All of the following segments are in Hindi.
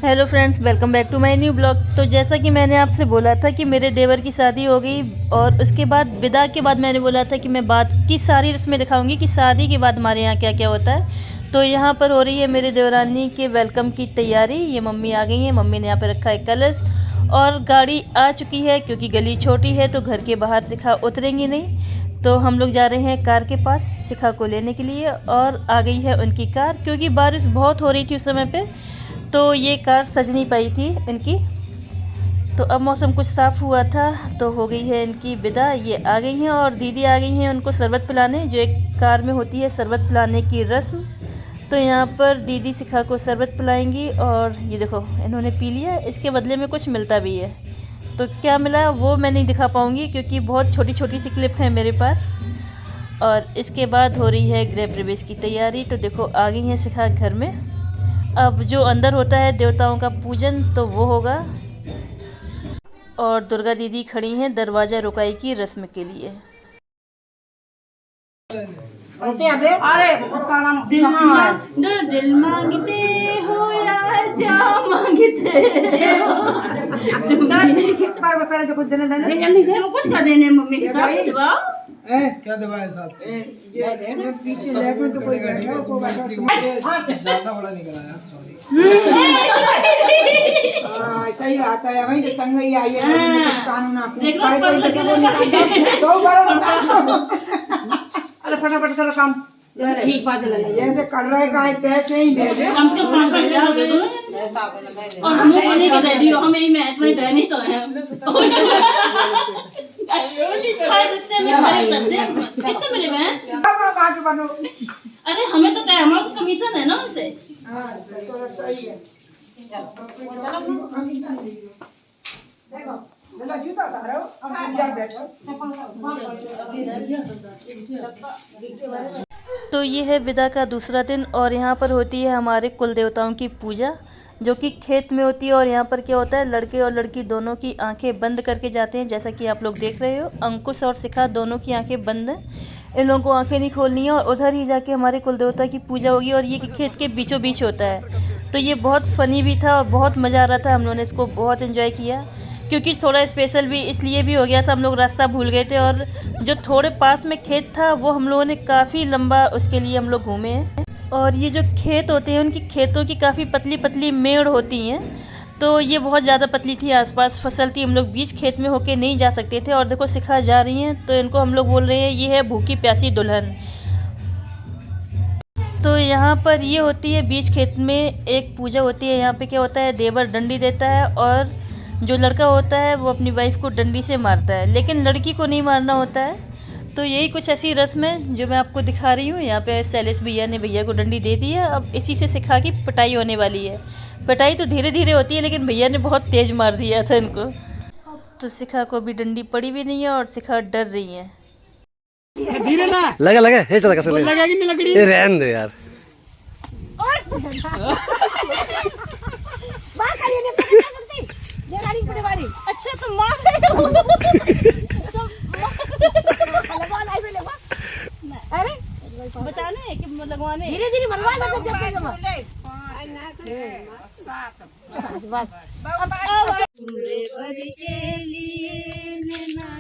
Hello friends, welcome back to my new blog. तो जैसा कि मैंने आपसे बोला था कि मेरे देवर की शादी हो गई और उसके बाद विदा के बाद मैंने बोला था कि मैं बात की सारी रस्में दिखाऊंगी कि शादी के बाद हमारे यहाँ क्या क्या होता है। तो यहाँ पर हो रही है मेरे देवरानी के वेलकम की तैयारी। ये मम्मी आ गई हैं, मम्मी ने यहाँ पर रखा है कलश और गाड़ी आ चुकी है क्योंकि गली छोटी है तो घर के बाहर शिखा उतरेंगी नहीं। तो हम लोग जा रहे हैं कार के पास शिखा को लेने के लिए और आ गई है उनकी कार क्योंकि बारिश बहुत हो रही थी उस समय पे, तो ये कार सज नहीं पाई थी इनकी। तो अब मौसम कुछ साफ़ हुआ था तो हो गई है इनकी विदा। ये आ गई हैं और दीदी आ गई हैं उनको शरबत पिलाने, जो एक कार में होती है शरबत पिलाने की रस्म। तो यहाँ पर दीदी शिखा को शरबत पिलाएंगी और ये देखो इन्होंने पी लिया। इसके बदले में कुछ मिलता भी है, तो क्या मिला वो मैं नहीं दिखा पाऊँगी क्योंकि बहुत छोटी छोटी सी क्लिप है मेरे पास। और इसके बाद हो रही है गृह प्रवेश की तैयारी। तो देखो आ गई हैं शिखा घर में। अब जो अंदर होता है देवताओं का पूजन तो वो होगा और दुर्गा दीदी खड़ी हैं दरवाज़ा रुकाई की रस्म के लिए। अरे दिल मांगते हो या जा मांगते हो, जो कुछ कर देने मम्मी के साथ दबाओ। क्या दबाया साहब? पीछे लेके तो कोई ज्यादा बड़ा निकला यार, सॉरी। सही बात है, वही तो संग ही आई है कानून आपने तो बड़ा होता। अरे फटाफट करो काम, ठीक बात है। जैसे कर रहे का है तैसे ही दे दे। कम से कम 5,000 दे दो और हम बोलने के दे दियो, हम यही मैच में बहनी तो है। हर रिश्ते में खरीद करते हैं। कितने मिले बहन? अरे हमें तो क्या, हमारा तो कमीशन है ना उनसे। तो ये है विदा का दूसरा दिन और यहाँ पर होती है हमारे कुल देवताओं की पूजा जो कि खेत में होती है। और यहाँ पर क्या होता है, लड़के और लड़की दोनों की आंखें बंद करके जाते हैं। जैसा कि आप लोग देख रहे हो अंकुश और शिखा दोनों की आंखें बंद हैं। इन लोगों को आंखें नहीं खोलनी है और उधर ही जाके हमारे कुल देवता की पूजा होगी और ये खेत के बीचों बीच होता है। तो ये बहुत फ़नी भी था और बहुत मज़ा आ रहा था। हम लोगों ने इसको बहुत इन्जॉय किया क्योंकि थोड़ा स्पेशल भी इसलिए भी हो गया था, हम लोग रास्ता भूल गए थे और जो थोड़े पास में खेत था वो हम लोगों ने काफ़ी लंबा उसके लिए हम लोग घूमे हैं। और ये जो खेत होते हैं उनकी खेतों की काफ़ी पतली पतली मेड़ होती हैं, तो ये बहुत ज़्यादा पतली थी, आसपास फसल थी, हम लोग बीच खेत में होके नहीं जा सकते थे। और देखो शिखा जा रही हैं तो इनको हम लोग बोल रहे हैं ये है भूखी प्यासी दुल्हन। तो यहाँ पर ये होती है बीच खेत में एक पूजा होती है। यहाँ पे क्या होता है, देवर डंडी देता है और जो लड़का होता है वो अपनी वाइफ को डंडी से मारता है, लेकिन लड़की को नहीं मारना होता है। तो यही कुछ ऐसी रस्म है जो मैं आपको दिखा रही हूँ। यहाँ पे शैलेश भैया ने भैया को डंडी दे दी है। अब इसी से शिखा की पिटाई होने वाली है। पिटाई तो धीरे धीरे होती है लेकिन भैया ने बहुत तेज़ मार दिया था इनको। तो शिखा को भी डंडी पड़ी भी नहीं है और शिखा डर रही है। धीरे ना लगा लगा हे चला कैसे लगा कि नहीं लकड़ी? ये रहन दे यार। अच्छा तो मार रहे हो। अरे बचाने कि लगवाने, धीरे धीरे बनवा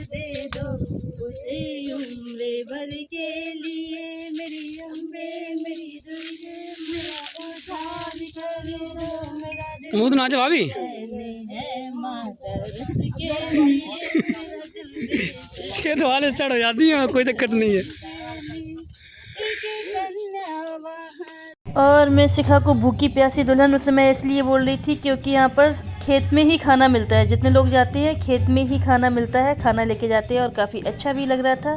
दे दो उसे उम्र भर के लिए मेरी अम्बे मेरी दुर्गे मेरा उद्धार कर दो मेरा मुंह तो नाचे भाभी। इसके तो वाले स्टार्ट हो जाती है, कोई दिक्कत नहीं है। और मैं शिखा को भूखी प्यासी दुल्हन उस समय इसलिए बोल रही थी क्योंकि यहाँ पर खेत में ही खाना मिलता है। जितने लोग जाते हैं खेत में ही खाना मिलता है, खाना लेके जाते हैं और काफ़ी अच्छा भी लग रहा था।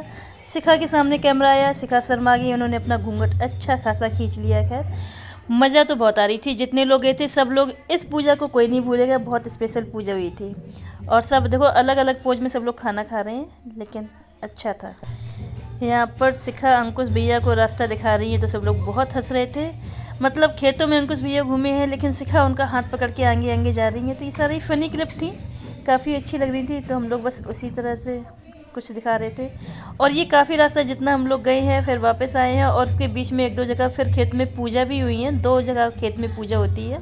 शिखा के सामने कैमरा आया, शिखा शर्मा गई, उन्होंने अपना घूंघट अच्छा खासा खींच लिया। खैर मज़ा तो बहुत आ रही थी, जितने लोग गए थे सब लोग इस पूजा को कोई नहीं भूलेगा, बहुत स्पेशल पूजा हुई थी। और सब देखो अलग अलग पोज में सब लोग खाना खा रहे हैं लेकिन अच्छा था। यहाँ पर शिखा अंकुश भैया को रास्ता दिखा रही है तो सब लोग बहुत हंस रहे थे। मतलब खेतों में अंकुश भैया घूमे हैं लेकिन शिखा उनका हाथ पकड़ के आगे आगे जा रही है। तो ये सारी फ़नी क्लिप थी, काफ़ी अच्छी लग रही थी। तो हम लोग बस उसी तरह से कुछ दिखा रहे थे। और ये काफ़ी रास्ता जितना हम लोग गए हैं फिर वापस आए हैं और उसके बीच में एक दो जगह फिर खेत में पूजा भी हुई है। 2 जगह खेत में पूजा होती है।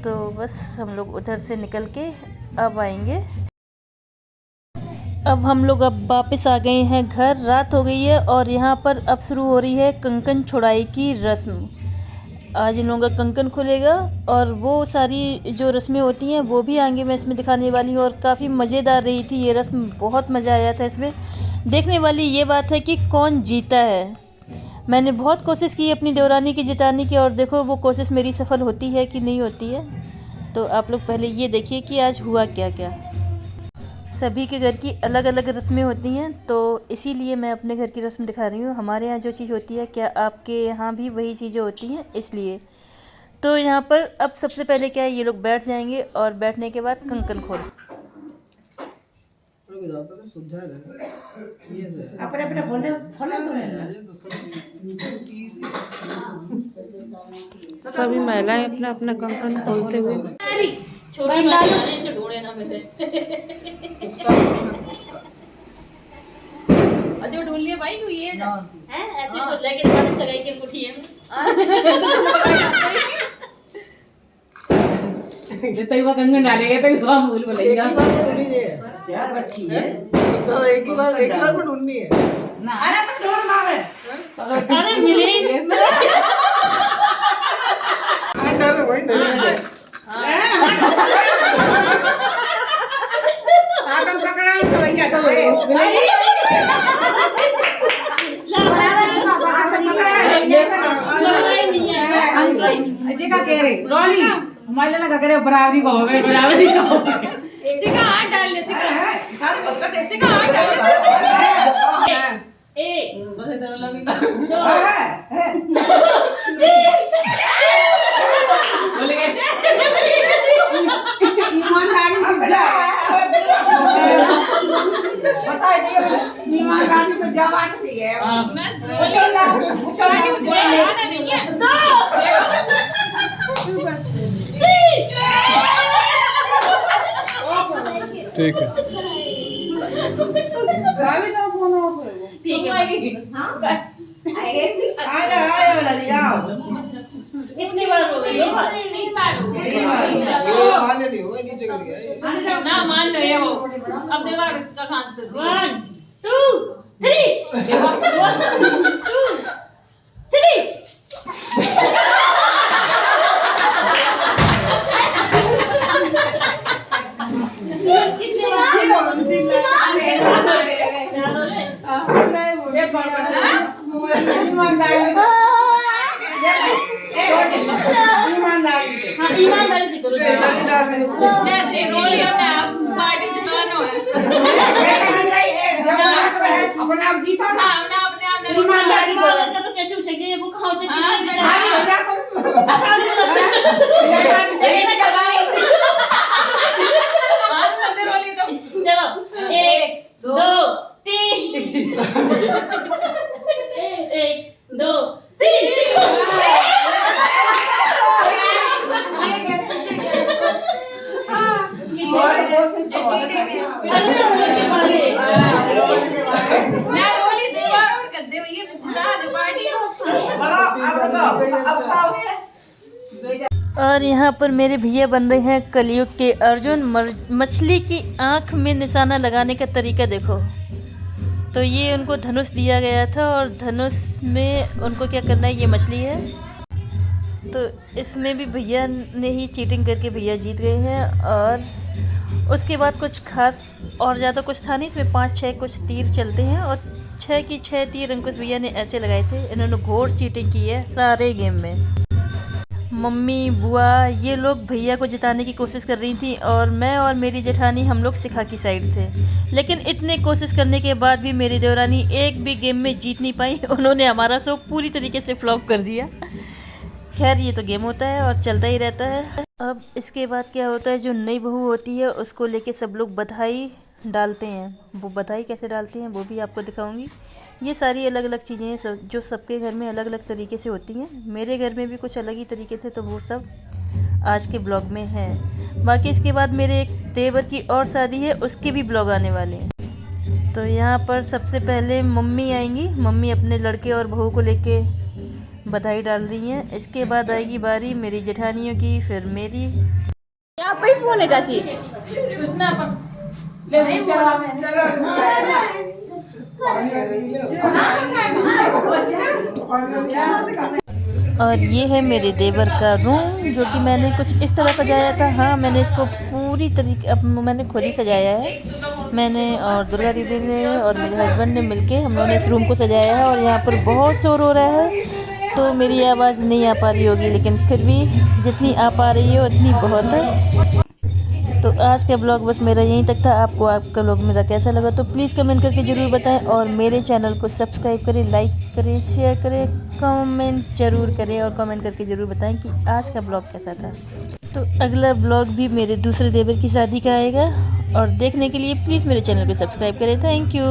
तो बस हम लोग उधर से निकल के अब आएंगे। अब हम लोग वापस आ गए हैं घर, रात हो गई है और यहाँ पर अब शुरू हो रही है कंकन छुड़ाई की रस्म। आज इन लोगों का कंकन खुलेगा और वो सारी जो रस्में होती हैं वो भी आगे मैं इसमें दिखाने वाली हूँ। और काफ़ी मज़ेदार रही थी ये रस्म, बहुत मज़ा आया था इसमें। देखने वाली ये बात है कि कौन जीता है। मैंने बहुत कोशिश की अपनी देवरानी की जिताने की और देखो वो कोशिश मेरी सफल होती है कि नहीं होती है। तो आप लोग पहले ये देखिए कि आज हुआ क्या क्या। सभी के घर की अलग अलग रस्में होती हैं, तो इसीलिए मैं अपने घर की रस्म दिखा रही हूँ। हमारे यहाँ जो चीज़ होती है क्या आपके यहाँ भी वही चीज़ें होती हैं, इसलिए। तो यहाँ पर अब सबसे पहले क्या है, ये लोग बैठ जाएंगे और बैठने के बाद कंकन खोल। सभी महिलाएं अपना अपना कंकन खोलते हुए जो ढूंढ लिया भाई तू ये हैं ऐसे तो लेके दुकान सगाई की अंगूठी है। ये तो युवा कंगन डालेगा तो युवा मूल बोलेगा यार बच्ची है तो एक ही बार में ढूंढनी है ना। अरे तुम ढूंढ मावे। अरे मिले अरे वही नहीं तुम पकड़ा तो भैया तो अजय का कह रहे रोली हमारे ना करे बराबरी को होवे बराबरी को होवे। सिका हाथ डाल ले सिका सारे बच्चे सिका हाथ डाल ले। एक बस इधर लगी बोले ईमानदारी से जा बता दिए ईमानदारी से जवाब दिए बोलो ना छोटी मुझे आना नहीं है ठीक है। ठीक है। आए वाला ले आओ कितनी बार हो गई हो? नहीं मारो आने नहीं होगा नीचे कर गया ना मान लो ये वो अब दीवार उसका खान दे 1 2 3 ईमानदारी से करो ऐसे रोल करना पार्टी जितवाना है अपना आप जीता ना ना ना अपने आप ने ईमानदारी बोलो का तो कैसे हो सकती है? वो कहाँ हो सकती हाँ, है? खाली हो जा हाथ मत रोली तो चलो 1 2 3 1 2 और कोशिश ना रोली दीवार और कर दे ये जिता दे पार्टी और यहाँ पर मेरे भैया बन रहे हैं कलयुग के अर्जुन। मछली की आँख में निशाना लगाने का तरीका देखो। तो ये उनको धनुष दिया गया था और धनुष में उनको क्या करना है, ये मछली है। तो इसमें भी भैया ने ही चीटिंग करके भैया जीत गए हैं। और उसके बाद कुछ खास और ज़्यादा कुछ था नहीं, इसमें 5-6 कुछ तीर चलते हैं और 6 की 6 तीर अंकुश भैया ने ऐसे लगाए थे। इन्होंने घोर चीटिंग की है सारे गेम में। मम्मी बुआ ये लोग भैया को जिताने की कोशिश कर रही थी और मैं और मेरी जेठानी हम लोग शिखा की साइड थे। लेकिन इतने कोशिश करने के बाद भी मेरी देवरानी एक भी गेम में जीत नहीं पाई। उन्होंने हमारा शो पूरी तरीके से फ्लॉप कर दिया। खैर ये तो गेम होता है और चलता ही रहता है। अब इसके बाद क्या होता है, जो नई बहू होती है उसको लेके सब लोग बधाई डालते हैं। वो बधाई कैसे डालते हैं वो भी आपको दिखाऊंगी। ये सारी अलग अलग चीज़ें हैं जो सबके घर में अलग अलग तरीके से होती हैं। मेरे घर में भी कुछ अलग ही तरीके थे, तो वो सब आज के ब्लॉग में है। बाकी इसके बाद मेरे एक देवर की और शादी है, उसके भी ब्लॉग आने वाले हैं। तो यहाँ पर सबसे पहले मम्मी आएंगी। मम्मी अपने लड़के और बहू को लेके बधाई डाल रही हैं। इसके बाद आएगी बारी मेरी जेठानियों की, फिर मेरी। आपका ही फोन है चाची। और ये है मेरे देवर का रूम, जो कि मैंने कुछ इस तरह सजाया था। हाँ, मैंने इसको पूरी तरीके अब मैंने खुद ही सजाया है। मैंने और दुर्गा दीदी ने और मेरे हस्बैंड ने मिलके हम लोगों ने इस रूम को सजाया है। और यहाँ पर बहुत शोर हो रहा है, तो मेरी आवाज़ नहीं आ पा रही होगी, लेकिन फिर भी जितनी आ पा रही है उतनी बहुत है। तो आज का ब्लॉग बस मेरा यहीं तक था। आपको आपका ब्लॉग मेरा कैसा लगा तो प्लीज़ कमेंट करके ज़रूर बताएं, और मेरे चैनल को सब्सक्राइब करें, लाइक करें, शेयर करें, कमेंट ज़रूर करें, और कमेंट करके ज़रूर बताएं कि आज का ब्लॉग कैसा था। तो अगला ब्लॉग भी मेरे दूसरे देवर की शादी का आएगा, और देखने के लिए प्लीज़ मेरे चैनल को सब्सक्राइब करें। Thank you.